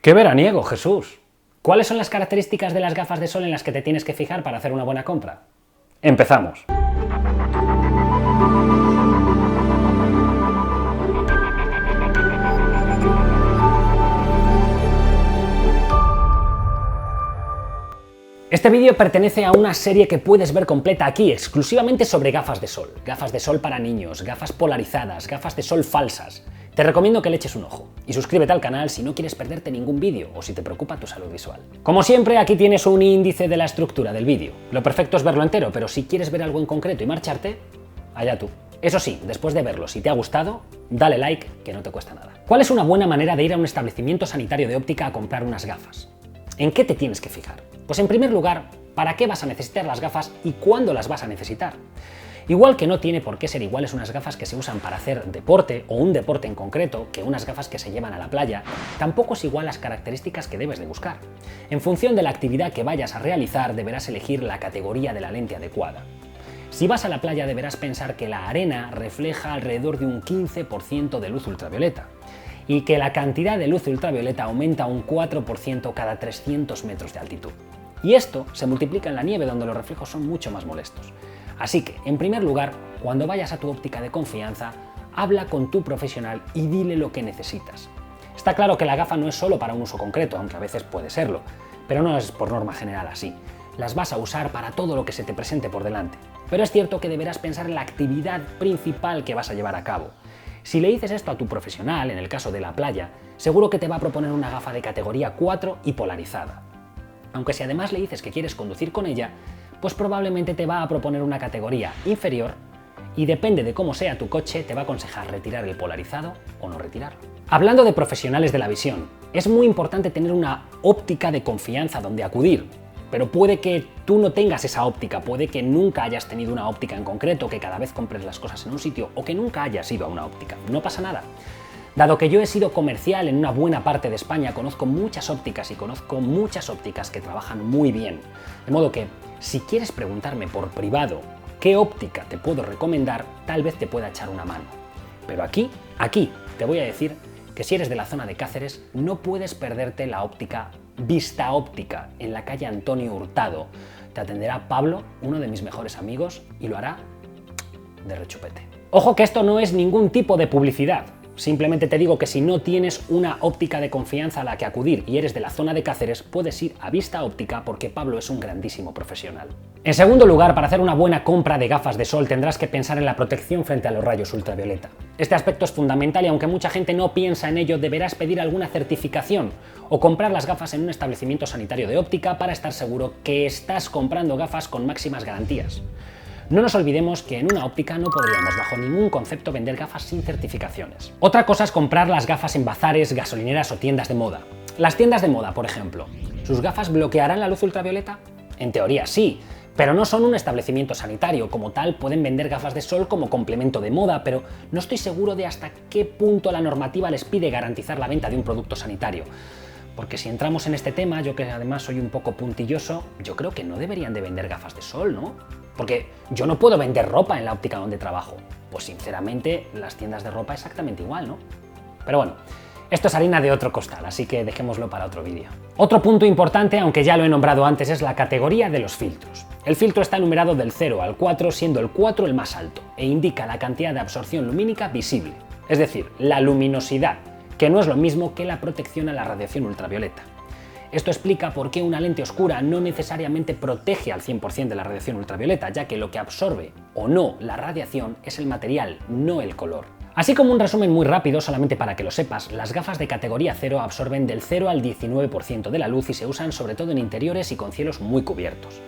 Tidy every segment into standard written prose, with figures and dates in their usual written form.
¡Qué veraniego, Jesús! ¿Cuáles son las características de las gafas de sol en las que te tienes que fijar para hacer una buena compra? ¡Empezamos! Este vídeo pertenece a una serie que puedes ver completa aquí, exclusivamente sobre gafas de sol para niños, gafas polarizadas, gafas de sol falsas. Te recomiendo que le eches un ojo y suscríbete al canal si no quieres perderte ningún vídeo o si te preocupa tu salud visual. Como siempre, aquí tienes un índice de la estructura del vídeo. Lo perfecto es verlo entero, pero si quieres ver algo en concreto y marcharte, allá tú. Eso sí, después de verlo, si te ha gustado, dale like, que no te cuesta nada. ¿Cuál es una buena manera de ir a un establecimiento sanitario de óptica a comprar unas gafas? ¿En qué te tienes que fijar? Pues en primer lugar, ¿para qué vas a necesitar las gafas y cuándo las vas a necesitar? Igual que no tiene por qué ser iguales unas gafas que se usan para hacer deporte o un deporte en concreto que unas gafas que se llevan a la playa, tampoco es igual las características que debes de buscar. En función de la actividad que vayas a realizar, deberás elegir la categoría de la lente adecuada. Si vas a la playa, deberás pensar que la arena refleja alrededor de un 15% de luz ultravioleta y que la cantidad de luz ultravioleta aumenta un 4% cada 300 metros de altitud. Y esto se multiplica en la nieve, donde los reflejos son mucho más molestos. Así que, en primer lugar, cuando vayas a tu óptica de confianza, habla con tu profesional y dile lo que necesitas. Está claro que la gafa no es solo para un uso concreto, aunque a veces puede serlo, pero no es por norma general así. Las vas a usar para todo lo que se te presente por delante. Pero es cierto que deberás pensar en la actividad principal que vas a llevar a cabo. Si le dices esto a tu profesional, en el caso de la playa, seguro que te va a proponer una gafa de categoría 4 y polarizada. Aunque si además le dices que quieres conducir con ella, pues probablemente te va a proponer una categoría inferior y depende de cómo sea tu coche, te va a aconsejar retirar el polarizado o no retirarlo. Hablando de profesionales de la visión, es muy importante tener una óptica de confianza donde acudir. Pero puede que tú no tengas esa óptica, puede que nunca hayas tenido una óptica en concreto, que cada vez compres las cosas en un sitio o que nunca hayas ido a una óptica. No pasa nada. Dado que yo he sido comercial en una buena parte de España, conozco muchas ópticas y conozco muchas ópticas que trabajan muy bien. De modo que, si quieres preguntarme por privado qué óptica te puedo recomendar, tal vez te pueda echar una mano. Pero aquí te voy a decir que si eres de la zona de Cáceres, no puedes perderte la óptica Vista Óptica, en la calle Antonio Hurtado. Te atenderá Pablo, uno de mis mejores amigos, y lo hará de rechupete. Ojo que esto no es ningún tipo de publicidad. Simplemente te digo que si no tienes una óptica de confianza a la que acudir y eres de la zona de Cáceres, puedes ir a Vista Óptica porque Pablo es un grandísimo profesional. En segundo lugar, para hacer una buena compra de gafas de sol tendrás que pensar en la protección frente a los rayos ultravioleta. Este aspecto es fundamental y aunque mucha gente no piensa en ello, deberás pedir alguna certificación o comprar las gafas en un establecimiento sanitario de óptica para estar seguro que estás comprando gafas con máximas garantías. No nos olvidemos que en una óptica no podríamos bajo ningún concepto vender gafas sin certificaciones. Otra cosa es comprar las gafas en bazares, gasolineras o tiendas de moda. Las tiendas de moda, por ejemplo, ¿sus gafas bloquearán la luz ultravioleta? En teoría sí, pero no son un establecimiento sanitario. Como tal, pueden vender gafas de sol como complemento de moda, pero no estoy seguro de hasta qué punto la normativa les pide garantizar la venta de un producto sanitario. Porque si entramos en este tema, yo que además soy un poco puntilloso, yo creo que no deberían de vender gafas de sol, ¿no? Porque yo no puedo vender ropa en la óptica donde trabajo. Pues sinceramente, las tiendas de ropa exactamente igual, ¿no? Pero bueno, esto es harina de otro costal, así que dejémoslo para otro vídeo. Otro punto importante, aunque ya lo he nombrado antes, es la categoría de los filtros. El filtro está numerado del 0 al 4, siendo el 4 el más alto, e indica la cantidad de absorción lumínica visible, es decir, la luminosidad, que no es lo mismo que la protección a la radiación ultravioleta. Esto explica por qué una lente oscura no necesariamente protege al 100% de la radiación ultravioleta, ya que lo que absorbe o no la radiación es el material, no el color. Así como un resumen muy rápido, solamente para que lo sepas, las gafas de categoría 0 absorben del 0 al 19% de la luz y se usan sobre todo en interiores y con cielos muy cubiertos.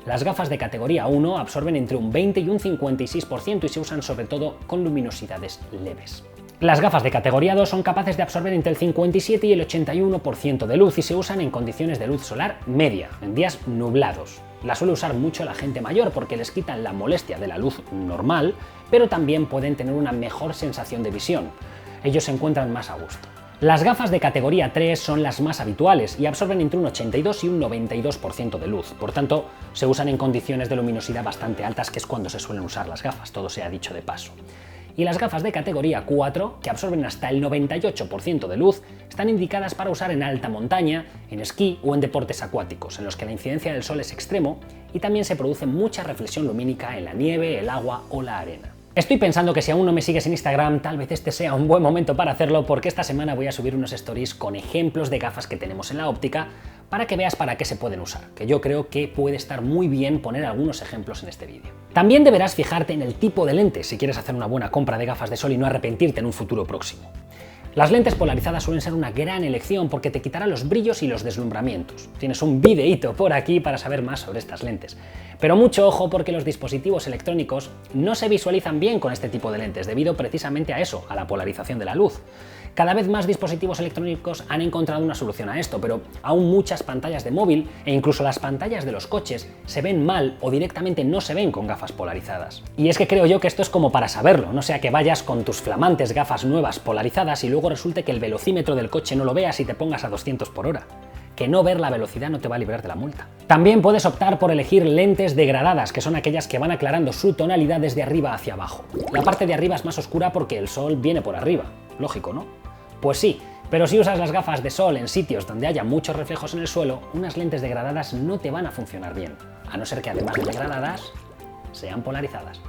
Las gafas de categoría 1 absorben entre un 20 y un 56% y se usan sobre todo con luminosidades leves. Las gafas de categoría 2 son capaces de absorber entre el 57 y el 81% de luz y se usan en condiciones de luz solar media, en días nublados. Las suele usar mucho la gente mayor porque les quitan la molestia de la luz normal, pero también pueden tener una mejor sensación de visión. Ellos se encuentran más a gusto. Las gafas de categoría 3 son las más habituales y absorben entre un 82 y un 92% de luz, por tanto, se usan en condiciones de luminosidad bastante altas, que es cuando se suelen usar las gafas, todo sea dicho de paso. Y las gafas de categoría 4, que absorben hasta el 98% de luz, están indicadas para usar en alta montaña, en esquí o en deportes acuáticos, en los que la incidencia del sol es extremo y también se produce mucha reflexión lumínica en la nieve, el agua o la arena. Estoy pensando que si aún no me sigues en Instagram, tal vez este sea un buen momento para hacerlo, porque esta semana voy a subir unos stories con ejemplos de gafas que tenemos en la óptica para que veas para qué se pueden usar, que yo creo que puede estar muy bien poner algunos ejemplos en este vídeo. También deberás fijarte en el tipo de lente si quieres hacer una buena compra de gafas de sol y no arrepentirte en un futuro próximo. Las lentes polarizadas suelen ser una gran elección porque te quitará los brillos y los deslumbramientos. Tienes un videíto por aquí para saber más sobre estas lentes. Pero mucho ojo porque los dispositivos electrónicos no se visualizan bien con este tipo de lentes debido precisamente a eso, a la polarización de la luz. Cada vez más dispositivos electrónicos han encontrado una solución a esto, pero aún muchas pantallas de móvil e incluso las pantallas de los coches se ven mal o directamente no se ven con gafas polarizadas. Y es que creo yo que esto es como para saberlo, no sea que vayas con tus flamantes gafas nuevas polarizadas y luego resulte que el velocímetro del coche no lo veas y te pongas a 200 por hora. Que no ver la velocidad no te va a librar de la multa. También puedes optar por elegir lentes degradadas, que son aquellas que van aclarando su tonalidad desde arriba hacia abajo. La parte de arriba es más oscura porque el sol viene por arriba. Lógico, ¿no? Pues sí, pero si usas las gafas de sol en sitios donde haya muchos reflejos en el suelo, unas lentes degradadas no te van a funcionar bien, a no ser que además de degradadas, sean polarizadas.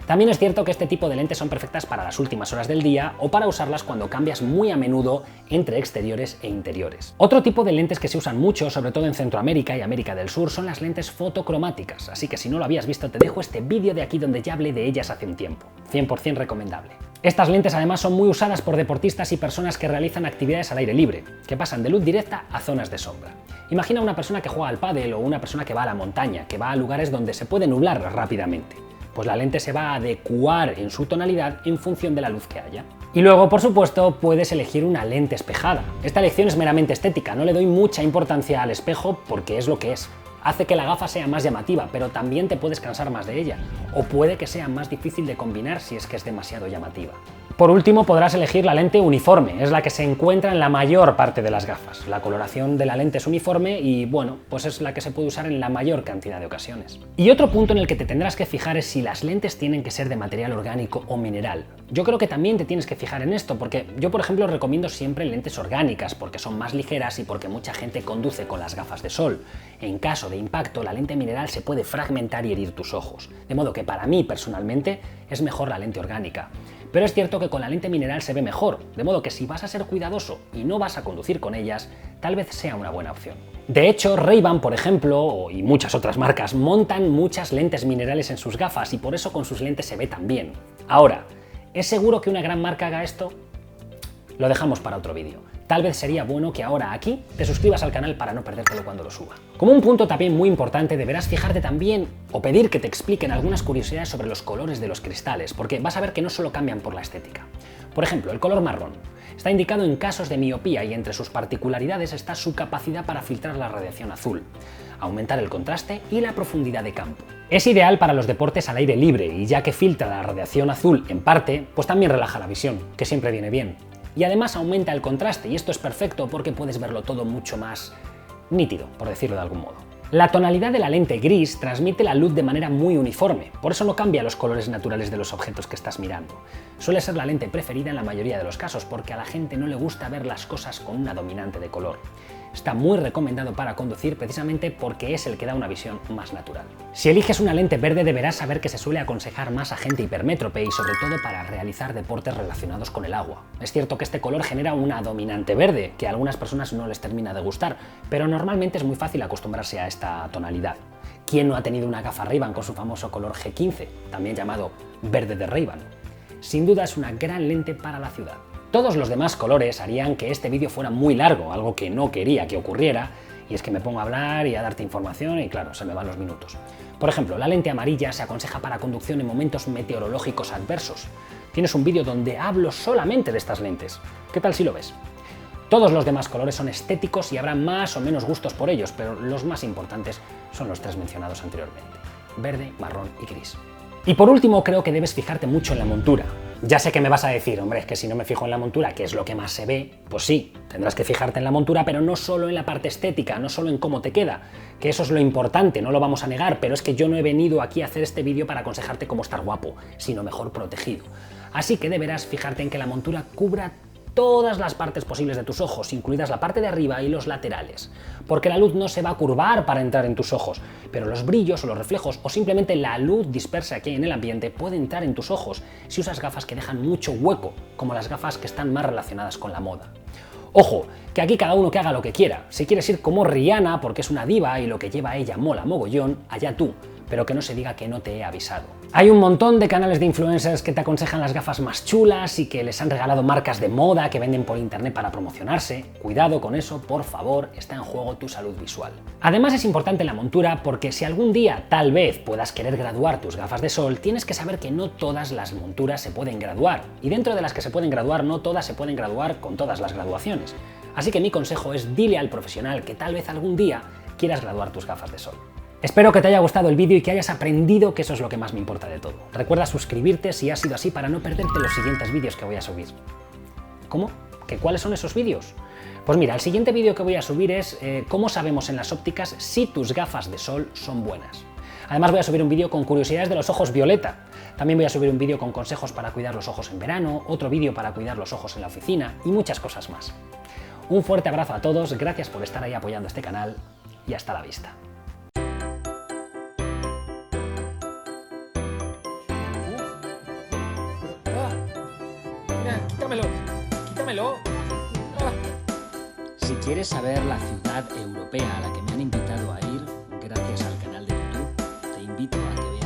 También es cierto que este tipo de lentes son perfectas para las últimas horas del día o para usarlas cuando cambias muy a menudo entre exteriores e interiores. Otro tipo de lentes que se usan mucho, sobre todo en Centroamérica y América del Sur, son las lentes fotocromáticas, así que si no lo habías visto te dejo este vídeo de aquí donde ya hablé de ellas hace un tiempo. 100% recomendable. Estas lentes además son muy usadas por deportistas y personas que realizan actividades al aire libre, que pasan de luz directa a zonas de sombra. Imagina una persona que juega al pádel o una persona que va a la montaña, que va a lugares donde se puede nublar rápidamente. Pues la lente se va a adecuar en su tonalidad en función de la luz que haya. Y luego, por supuesto, puedes elegir una lente espejada. Esta elección es meramente estética, no le doy mucha importancia al espejo porque es lo que es. Hace que la gafa sea más llamativa, pero también te puedes cansar más de ella, o puede que sea más difícil de combinar si es que es demasiado llamativa. Por último, podrás elegir la lente uniforme, es la que se encuentra en la mayor parte de las gafas. La coloración de la lente es uniforme y, bueno, pues es la que se puede usar en la mayor cantidad de ocasiones. Y otro punto en el que te tendrás que fijar es si las lentes tienen que ser de material orgánico o mineral. Yo creo que también te tienes que fijar en esto, porque yo, por ejemplo, recomiendo siempre lentes orgánicas, porque son más ligeras y porque mucha gente conduce con las gafas de sol. En caso de impacto, la lente mineral se puede fragmentar y herir tus ojos. De modo que para mí, personalmente, es mejor la lente orgánica. Pero es cierto que con la lente mineral se ve mejor, de modo que si vas a ser cuidadoso y no vas a conducir con ellas, tal vez sea una buena opción. De hecho, Ray-Ban, por ejemplo, y muchas otras marcas, montan muchas lentes minerales en sus gafas y por eso con sus lentes se ve tan bien. Ahora, ¿es seguro que una gran marca haga esto? Lo dejamos para otro vídeo. Tal vez sería bueno que ahora aquí te suscribas al canal para no perdértelo cuando lo suba. Como un punto también muy importante, deberás fijarte también o pedir que te expliquen algunas curiosidades sobre los colores de los cristales, porque vas a ver que no solo cambian por la estética. Por ejemplo, el color marrón está indicado en casos de miopía y entre sus particularidades está su capacidad para filtrar la radiación azul, aumentar el contraste y la profundidad de campo. Es ideal para los deportes al aire libre y ya que filtra la radiación azul en parte, pues también relaja la visión, que siempre viene bien. Y además aumenta el contraste y esto es perfecto porque puedes verlo todo mucho más nítido, por decirlo de algún modo. La tonalidad de la lente gris transmite la luz de manera muy uniforme, por eso no cambia los colores naturales de los objetos que estás mirando. Suele ser la lente preferida en la mayoría de los casos porque a la gente no le gusta ver las cosas con una dominante de color. Está muy recomendado para conducir precisamente porque es el que da una visión más natural. Si eliges una lente verde deberás saber que se suele aconsejar más a gente hipermétrope y sobre todo para realizar deportes relacionados con el agua. Es cierto que este color genera una dominante verde que a algunas personas no les termina de gustar, pero normalmente es muy fácil acostumbrarse a esta tonalidad. ¿Quién no ha tenido una gafa Ray-Ban con su famoso color G15, también llamado verde de Ray-Ban? Sin duda es una gran lente para la ciudad. Todos los demás colores harían que este vídeo fuera muy largo, algo que no quería que ocurriera, y es que me pongo a hablar y a darte información y claro, se me van los minutos. Por ejemplo, la lente amarilla se aconseja para conducción en momentos meteorológicos adversos. Tienes un vídeo donde hablo solamente de estas lentes. ¿Qué tal si lo ves? Todos los demás colores son estéticos y habrá más o menos gustos por ellos, pero los más importantes son los tres mencionados anteriormente: verde, marrón y gris. Y por último, creo que debes fijarte mucho en la montura. Ya sé que me vas a decir, hombre, es que si no me fijo en la montura, que es lo que más se ve, pues sí, tendrás que fijarte en la montura, pero no solo en la parte estética, no solo en cómo te queda, que eso es lo importante, no lo vamos a negar, pero es que yo no he venido aquí a hacer este vídeo para aconsejarte cómo estar guapo, sino mejor protegido. Así que deberás fijarte en que la montura cubra todas las partes posibles de tus ojos, incluidas la parte de arriba y los laterales, porque la luz no se va a curvar para entrar en tus ojos, pero los brillos o los reflejos o simplemente la luz dispersa que hay en el ambiente puede entrar en tus ojos si usas gafas que dejan mucho hueco, como las gafas que están más relacionadas con la moda. Ojo, que aquí cada uno que haga lo que quiera. Si quieres ir como Rihanna porque es una diva y lo que lleva ella mola mogollón, allá tú, pero que no se diga que no te he avisado. Hay un montón de canales de influencers que te aconsejan las gafas más chulas y que les han regalado marcas de moda que venden por internet para promocionarse. Cuidado con eso, por favor, está en juego tu salud visual. Además es importante la montura porque si algún día tal vez puedas querer graduar tus gafas de sol, tienes que saber que no todas las monturas se pueden graduar, y dentro de las que se pueden graduar no todas se pueden graduar con todas las graduaciones. Así que mi consejo es dile al profesional que tal vez algún día quieras graduar tus gafas de sol. Espero que te haya gustado el vídeo y que hayas aprendido, que eso es lo que más me importa de todo. Recuerda suscribirte si ha sido así para no perderte los siguientes vídeos que voy a subir. ¿Cómo? ¿Que cuáles son esos vídeos? Pues mira, el siguiente vídeo que voy a subir es cómo sabemos en las ópticas si tus gafas de sol son buenas. Además voy a subir un vídeo con curiosidades de los ojos violeta. También voy a subir un vídeo con consejos para cuidar los ojos en verano, otro vídeo para cuidar los ojos en la oficina y muchas cosas más. Un fuerte abrazo a todos, gracias por estar ahí apoyando este canal y hasta la vista. Mira, quítamelo. Si quieres saber la ciudad europea a la que me han invitado a ir, gracias al canal de YouTube, te invito a que veas